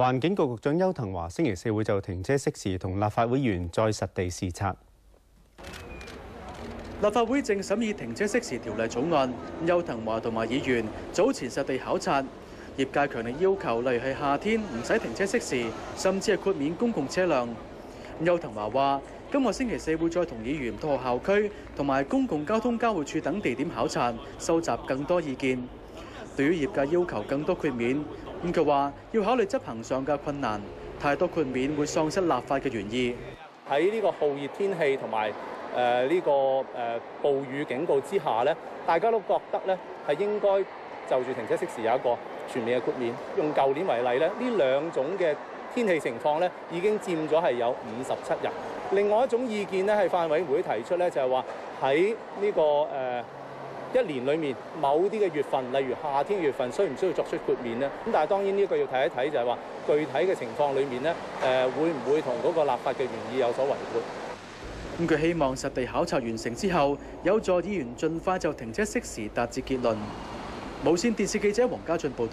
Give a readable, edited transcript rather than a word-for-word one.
環境局局長邱騰華星期四會就停車熄匙同立法會議員再實地視察。立法會正審議停車熄匙條例草案，邱騰華同埋議員早前實地考察，業界強烈要求，例如係夏天唔使停車熄匙，甚至係豁免公共車輛。邱騰華話：今個星期四會再同議員到學校區同埋公共交通交匯處等地點考察，收集更多意見。對於業界要求更多豁免，佢話要考慮執行上嘅困難，太多豁免會喪失立法嘅原意。喺呢個酷熱天氣同埋暴雨警告之下咧，大家都覺得咧係應該就住停車熄匙有一個全面嘅豁免。用舊年為例咧，呢兩種嘅天氣情況咧已經佔咗係有57日。另外一種意見咧係法案委員會提出咧，就係話喺呢個一年裡面某啲嘅月份，例如夏天嘅月份，需唔需要作出豁免呢？咁但係當然呢個要睇一睇，就係話具體嘅情況裡面咧，會唔會同嗰個立法嘅原意有所違背？佢希望實地考察完成之後，有助議員盡快就停車熄匙達至結論。無線電視記者黃家俊報道。